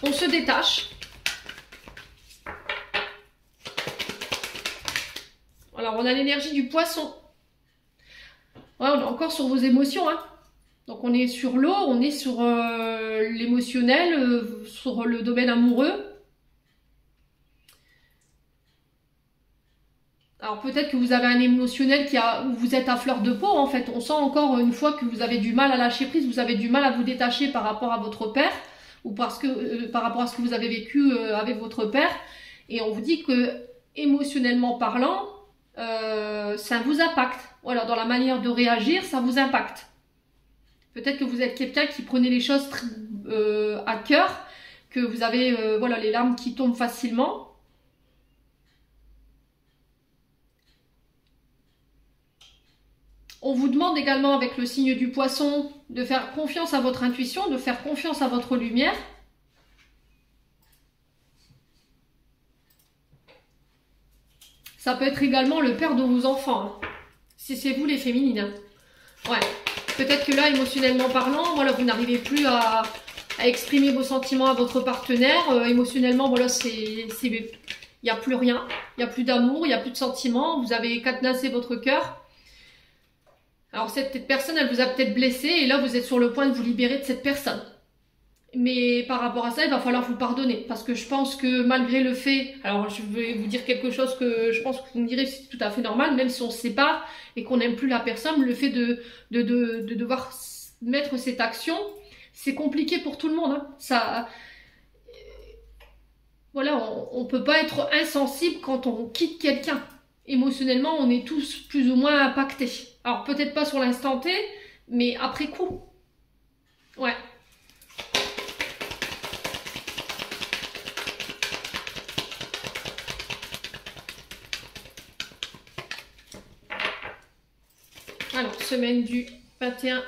On se détache. Alors on a l'énergie du poisson. Ouais, on est encore sur vos émotions. Hein. Donc on est sur l'eau, on est sur l'émotionnel, sur le domaine amoureux. Alors peut-être que vous avez un émotionnel où vous êtes à fleur de peau en fait. On sent encore une fois que vous avez du mal à lâcher prise, vous avez du mal à vous détacher par rapport à votre père ou par rapport à ce que vous avez vécu avec votre père. Et on vous dit que émotionnellement parlant, ça vous impacte. Voilà, dans la manière de réagir, ça vous impacte. Peut-être que vous êtes quelqu'un qui prenait les choses à cœur, que vous avez voilà, les larmes qui tombent facilement. On vous demande également avec le signe du poisson de faire confiance à votre intuition, de faire confiance à votre lumière. Ça peut être également le père de vos enfants, hein, si c'est vous les féminines. Ouais. Peut-être que là, émotionnellement parlant, voilà, vous n'arrivez plus à exprimer vos sentiments à votre partenaire. Émotionnellement, voilà, il n'y a plus rien. Il n'y a plus d'amour, il n'y a plus de sentiments. Vous avez cadenassé votre cœur. Alors cette personne, elle vous a peut-être blessé et là vous êtes sur le point de vous libérer de cette personne. Mais par rapport à ça, il va falloir vous pardonner parce que je pense que malgré le fait, alors je vais vous dire quelque chose que je pense que vous me direz c'est tout à fait normal, même si on se sépare et qu'on n'aime plus la personne, le fait de devoir mettre cette action, c'est compliqué pour tout le monde. Hein. Ça, voilà, on peut pas être insensible quand on quitte quelqu'un. Émotionnellement, on est tous plus ou moins impactés. Alors, peut-être pas sur l'instant T, mais après coup. Ouais. Alors, semaine du 21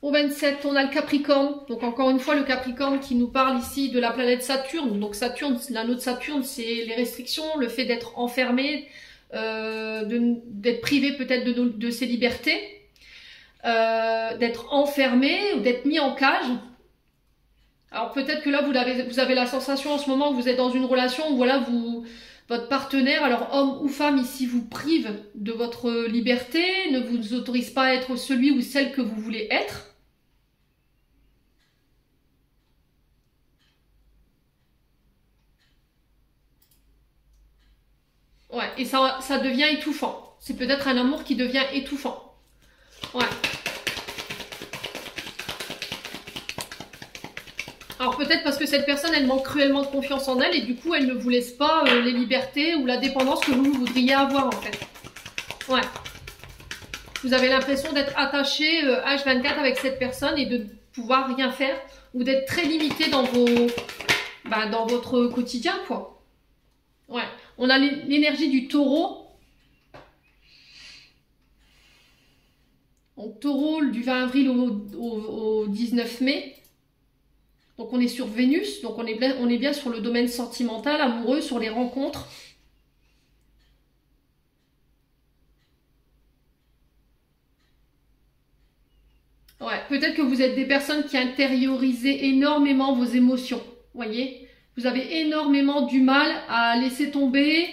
au 27, on a le Capricorne. Donc encore une fois, le Capricorne qui nous parle ici de la planète Saturne. Donc Saturne, l'anneau de Saturne, c'est les restrictions, le fait d'être enfermé, d'être privé peut-être de ses libertés, d'être enfermé ou d'être mis en cage. Alors peut-être que là, vous avez la sensation en ce moment que vous êtes dans une relation où voilà, votre partenaire, alors homme ou femme ici, vous prive de votre liberté, ne vous autorise pas à être celui ou celle que vous voulez être. Ouais, et ça devient étouffant. C'est peut-être un amour qui devient étouffant. Ouais. Alors peut-être parce que cette personne, elle manque cruellement de confiance en elle et du coup, elle ne vous laisse pas les libertés ou la dépendance que vous voudriez avoir en fait. Ouais. Vous avez l'impression d'être attaché H24 avec cette personne et de pouvoir rien faire ou d'être très limité dans dans votre quotidien quoi. Ouais. On a l'énergie du taureau. Donc taureau du 20 avril au 19 mai. Donc on est sur Vénus, donc on est bien sur le domaine sentimental, amoureux, sur les rencontres. Ouais, peut-être que vous êtes des personnes qui intériorisent énormément vos émotions, voyez. Vous avez énormément du mal à laisser tomber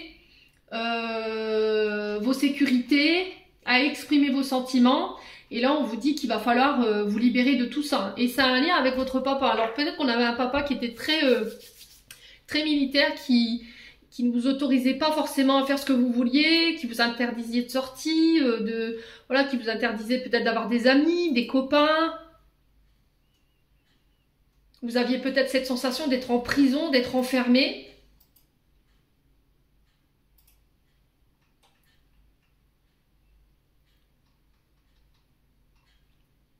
vos sécurités, à exprimer vos sentiments. Et là, on vous dit qu'il va falloir vous libérer de tout ça. Et ça a un lien avec votre papa. Alors peut-être qu'on avait un papa qui était très militaire, qui ne vous autorisait pas forcément à faire ce que vous vouliez, qui vous interdisait de sortie, voilà, qui vous interdisait peut-être d'avoir des amis, des copains. Vous aviez peut-être cette sensation d'être en prison, d'être enfermé.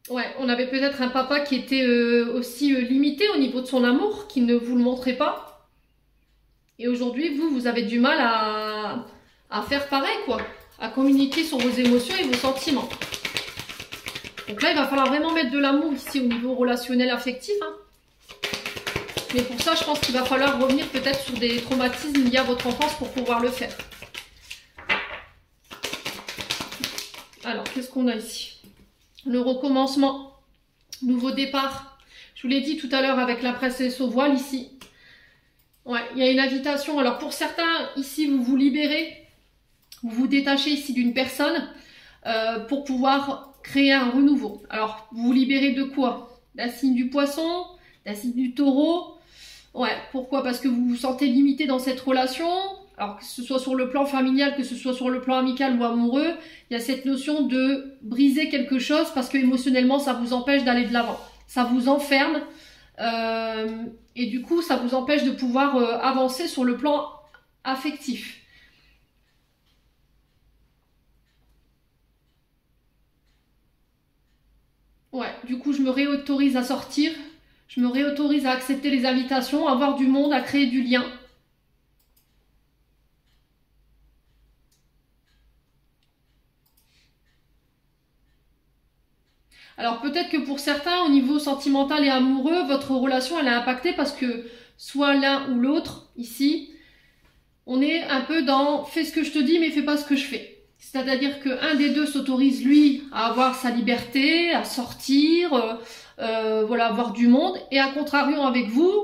Ouais, on avait peut-être un papa qui était aussi limité au niveau de son amour, qui ne vous le montrait pas. Et aujourd'hui, vous avez du mal à faire pareil, quoi. À communiquer sur vos émotions et vos sentiments. Donc là, il va falloir vraiment mettre de l'amour ici au niveau relationnel affectif. Hein. Mais pour ça, je pense qu'il va falloir revenir peut-être sur des traumatismes liés à votre enfance pour pouvoir le faire. Alors, qu'est-ce qu'on a ici ? Le recommencement, nouveau départ. Je vous l'ai dit tout à l'heure avec la princesse au voile ici. Ouais, il y a une invitation. Alors pour certains, ici, vous vous libérez, vous vous détachez ici d'une personne pour pouvoir créer un renouveau. Alors, vous vous libérez de quoi? D'un signe du poisson, d'un signe du taureau. Ouais, pourquoi? Parce que vous vous sentez limité dans cette relation. Alors que ce soit sur le plan familial, que ce soit sur le plan amical ou amoureux, il y a cette notion de briser quelque chose parce que émotionnellement, ça vous empêche d'aller de l'avant. Ça vous enferme et du coup, ça vous empêche de pouvoir avancer sur le plan affectif. Ouais, du coup, je me réautorise à sortir, je me réautorise à accepter les invitations, à voir du monde, à créer du lien. Alors peut-être que pour certains, au niveau sentimental et amoureux, votre relation elle est impactée parce que soit l'un ou l'autre, ici, on est un peu dans fais ce que je te dis mais fais pas ce que je fais. C'est-à-dire qu'un des deux s'autorise lui à avoir sa liberté, à sortir, voilà, voir du monde, et à contrario avec vous,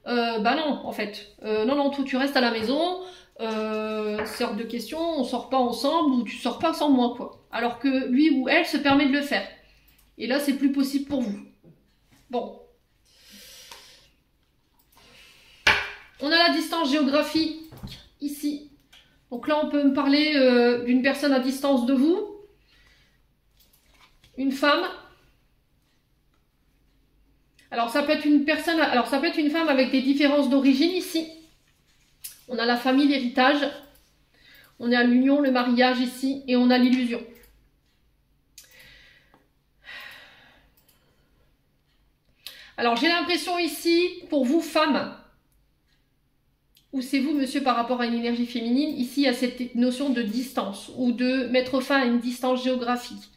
bah non en fait. Non, toi tu restes à la maison, c'est hors de question, on sort pas ensemble ou tu sors pas sans moi quoi. Alors que lui ou elle se permet de le faire. Et là, c'est plus possible pour vous. Bon. On a la distance géographique ici. Donc là, on peut me parler d'une personne à distance de vous. Une femme. Alors, ça peut être une personne, alors ça peut être une femme avec des différences d'origine ici. On a la famille, l'héritage. On a l'union, le mariage ici. Et on a l'illusion. Alors, j'ai l'impression ici, pour vous, femmes, ou c'est vous, monsieur, par rapport à une énergie féminine, ici, il y a cette notion de distance, ou de mettre fin à une distance géographique.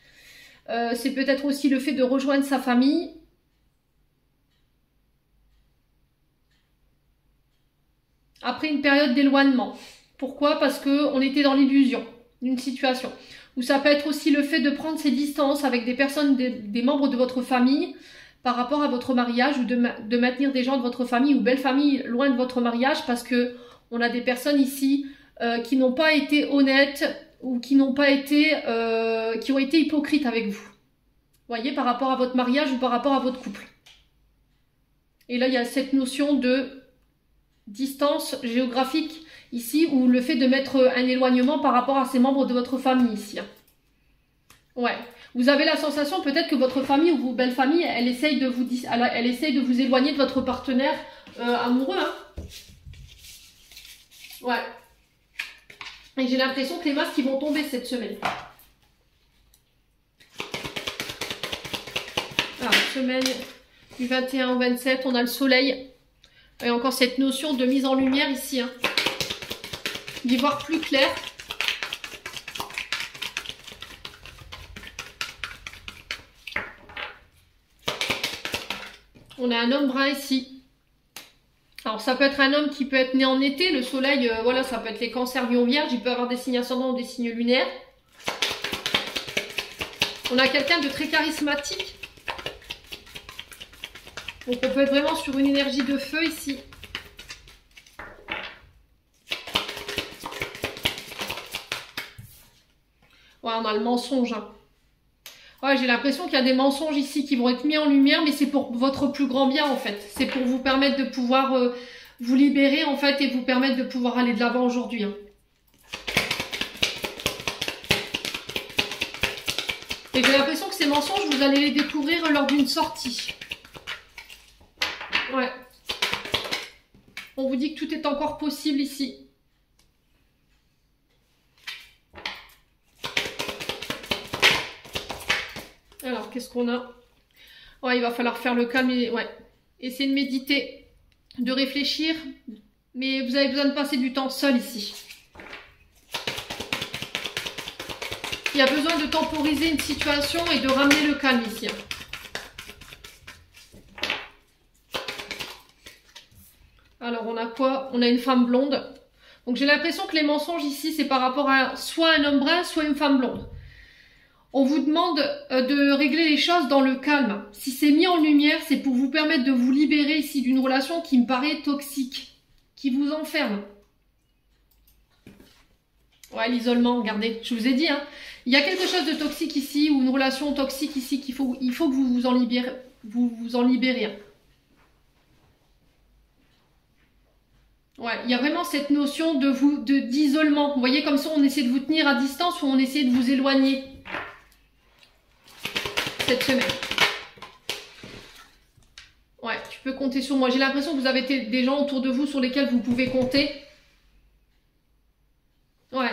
C'est peut-être aussi le fait de rejoindre sa famille. Après une période d'éloignement. Pourquoi? Parce qu'on était dans l'illusion d'une situation. Ou ça peut être aussi le fait de prendre ses distances avec des personnes, des membres de votre famille par rapport à votre mariage, ou de maintenir des gens de votre famille ou belle famille loin de votre mariage, parce que on a des personnes ici qui n'ont pas été honnêtes ou qui n'ont pas été, qui ont été hypocrites avec vous. Vous voyez, par rapport à votre mariage ou par rapport à votre couple. Et là, il y a cette notion de distance géographique ici, ou le fait de mettre un éloignement par rapport à ces membres de votre famille ici. Ouais. Vous avez la sensation peut-être que votre famille ou vos belles familles, elle essaye de vous éloigner de votre partenaire amoureux. Hein. Ouais. Et j'ai l'impression que les masques ils vont tomber cette semaine. Alors, semaine du 21 au 27, on a le soleil. Et encore cette notion de mise en lumière ici. Hein. D'y voir plus clair. On a un homme brun ici. Alors ça peut être un homme qui peut être né en été. Le soleil, voilà, ça peut être les cancers, lions, vierges. Il peut avoir des signes ascendants ou des signes lunaires. On a quelqu'un de très charismatique. Donc on peut être vraiment sur une énergie de feu ici. Ouais, on a le mensonge. Hein. Ouais, j'ai l'impression qu'il y a des mensonges ici qui vont être mis en lumière, mais c'est pour votre plus grand bien en fait. C'est pour vous permettre de pouvoir vous libérer en fait et vous permettre de pouvoir aller de l'avant aujourd'hui. Hein. Et j'ai l'impression que ces mensonges, vous allez les découvrir lors d'une sortie. Ouais. On vous dit que tout est encore possible ici. Alors, qu'est-ce qu'on a? Ouais, il va falloir faire le calme et ouais. Essayez de méditer, de réfléchir, mais vous avez besoin de passer du temps seul ici. Il y a besoin de temporiser une situation et de ramener le calme ici. Alors, on a quoi? On a une femme blonde. Donc, j'ai l'impression que les mensonges ici, c'est par rapport à soit un homme brun, soit une femme blonde. On vous demande de régler les choses dans le calme. Si c'est mis en lumière, c'est pour vous permettre de vous libérer ici d'une relation qui me paraît toxique, qui vous enferme. Ouais, l'isolement, regardez, je vous ai dit, hein. Il y a quelque chose de toxique ici, ou une relation toxique ici, il faut que vous vous en libérez. Vous en libérez. Ouais, il y a vraiment cette notion d'isolement. Vous voyez, comme ça, on essaie de vous tenir à distance ou on essaie de vous éloigner. Cette semaine. Ouais, tu peux compter sur moi. J'ai l'impression que vous avez des gens autour de vous sur lesquels vous pouvez compter. Ouais.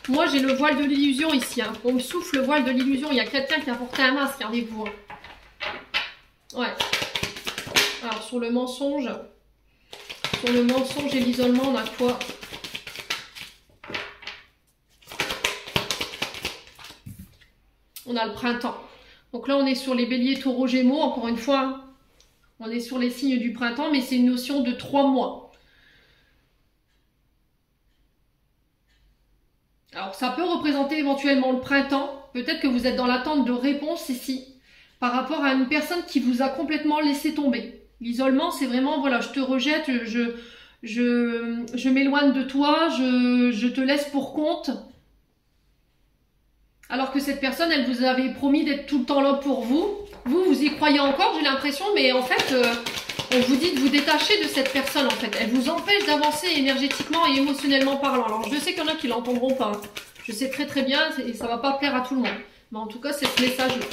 Moi, j'ai le voile de l'illusion ici. Hein. On me souffle le voile de l'illusion. Il y a quelqu'un qui a porté un masque, regardez-vous. Hein. Ouais. Alors, sur le mensonge et l'isolement, on a quoi? On a le printemps. Donc là, on est sur les béliers, taureaux, gémeaux. Encore une fois, hein. On est sur les signes du printemps, mais c'est une notion de 3 mois. Alors, ça peut représenter éventuellement le printemps. Peut-être que vous êtes dans l'attente de réponses ici, par rapport à une personne qui vous a complètement laissé tomber. L'isolement, c'est vraiment, voilà, je te rejette, je m'éloigne de toi, je te laisse pour compte. Alors que cette personne, elle vous avait promis d'être tout le temps là pour vous. Vous y croyez encore, j'ai l'impression, mais en fait, on vous dit de vous détacher de cette personne, en fait. Elle vous empêche d'avancer énergétiquement et émotionnellement parlant. Alors, je sais qu'il y en a qui l'entendront pas. Hein. Je sais très très bien, et ça va pas plaire à tout le monde. Mais en tout cas, c'est ce message-là.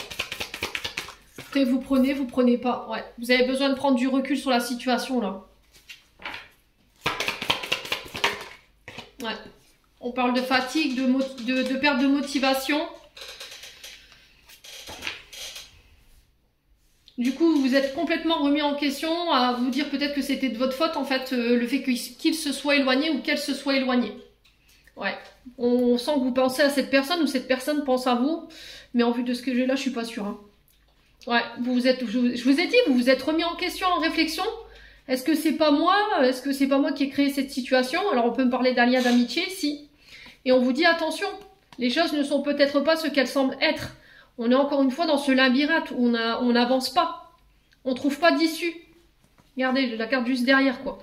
Après, vous prenez pas. Ouais, vous avez besoin de prendre du recul sur la situation, là. Ouais. On parle de fatigue, de perte de motivation. Du coup, vous êtes complètement remis en question, à vous dire peut-être que c'était de votre faute, en fait, le fait qu'il se soit éloigné ou qu'elle se soit éloignée. Ouais, on sent que vous pensez à cette personne ou cette personne pense à vous, mais en vue de ce que j'ai là, je suis pas sûre. Hein. Ouais, je vous ai dit, vous vous êtes remis en question, en réflexion. Est-ce que c'est pas moi? Est-ce que c'est pas moi qui ai créé cette situation? Alors on peut me parler d'un lien d'amitié, si. Et on vous dit attention, les choses ne sont peut-être pas ce qu'elles semblent être. On est encore une fois dans ce labyrinthe où on n'avance pas. On trouve pas d'issue. Regardez, la carte juste derrière, quoi.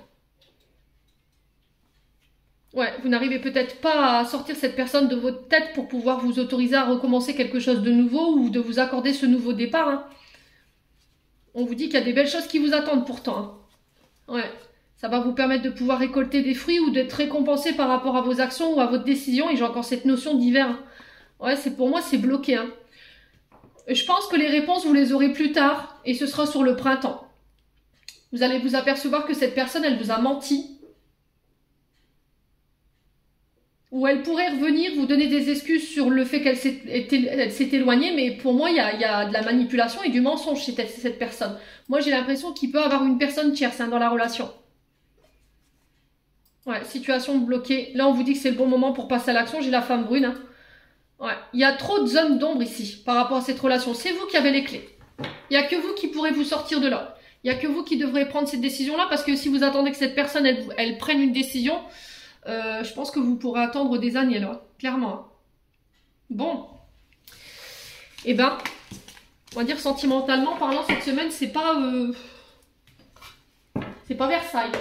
Ouais, vous n'arrivez peut-être pas à sortir cette personne de votre tête pour pouvoir vous autoriser à recommencer quelque chose de nouveau ou de vous accorder ce nouveau départ. Hein. On vous dit qu'il y a des belles choses qui vous attendent pourtant. Hein. Ouais, ça va vous permettre de pouvoir récolter des fruits ou d'être récompensé par rapport à vos actions ou à votre décision. Et j'ai encore cette notion d'hiver. Hein. Ouais, pour moi, c'est bloqué. Hein. Je pense que les réponses, vous les aurez plus tard et ce sera sur le printemps. Vous allez vous apercevoir que cette personne, elle vous a menti. Ou elle pourrait revenir, vous donner des excuses sur le fait qu'elle s'est éloignée, mais pour moi, il y a de la manipulation et du mensonge chez cette personne. Moi, j'ai l'impression qu'il peut avoir une personne tierce hein, dans la relation. Ouais, situation bloquée. Là, on vous dit que c'est le bon moment pour passer à l'action. J'ai la femme brune. Hein. Ouais, il y a trop de zones d'ombre ici par rapport à cette relation. C'est vous qui avez les clés. Il n'y a que vous qui pourrez vous sortir de là. Il n'y a que vous qui devrez prendre cette décision-là parce que si vous attendez que cette personne, elle prenne une décision, je pense que vous pourrez attendre des années là, clairement. Hein. Bon. Eh ben, on va dire sentimentalement parlant, cette semaine, c'est pas Versailles.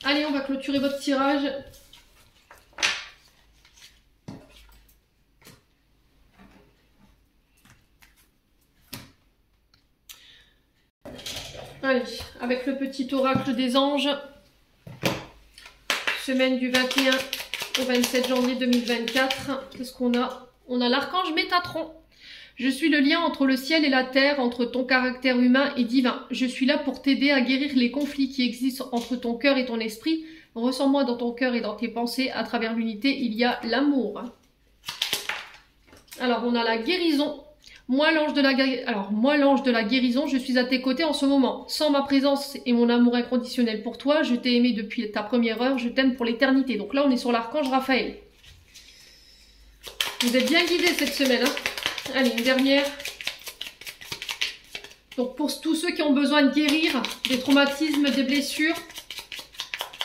Allez, on va clôturer votre tirage. Allez, avec le petit oracle des anges, semaine du 21 au 27 janvier 2024, qu'est-ce qu'on a? On a l'archange Métatron. Je suis le lien entre le ciel et la terre, entre ton caractère humain et divin. Je suis là pour t'aider à guérir les conflits qui existent entre ton cœur et ton esprit. Ressens-moi dans ton cœur et dans tes pensées. À travers l'unité, il y a l'amour. Alors, on a la guérison. Moi, l'ange de la guérison, je suis à tes côtés en ce moment. Sans ma présence et mon amour inconditionnel pour toi, je t'ai aimé depuis ta première heure, je t'aime pour l'éternité. Donc là, on est sur l'archange Raphaël. Vous êtes bien guidés cette semaine. Hein. Allez, une dernière. Donc pour tous ceux qui ont besoin de guérir des traumatismes, des blessures,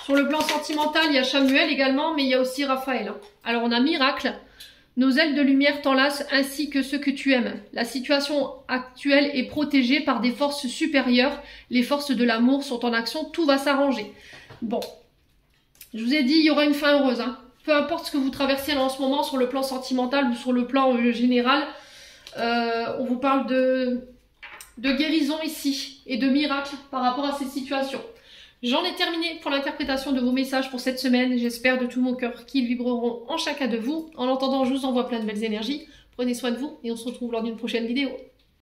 sur le plan sentimental, il y a Chamuel également, mais il y a aussi Raphaël. Hein. Alors on a miracle. Nos ailes de lumière t'enlacent ainsi que ceux que tu aimes. La situation actuelle est protégée par des forces supérieures. Les forces de l'amour sont en action. Tout va s'arranger. Bon. Je vous ai dit, il y aura une fin heureuse. Hein. Peu importe ce que vous traversez là en ce moment sur le plan sentimental ou sur le plan général. On vous parle de guérison ici et de miracle par rapport à ces situations. J'en ai terminé pour l'interprétation de vos messages pour cette semaine. J'espère de tout mon cœur qu'ils vibreront en chacun de vous. En attendant, je vous envoie plein de belles énergies. Prenez soin de vous et on se retrouve lors d'une prochaine vidéo.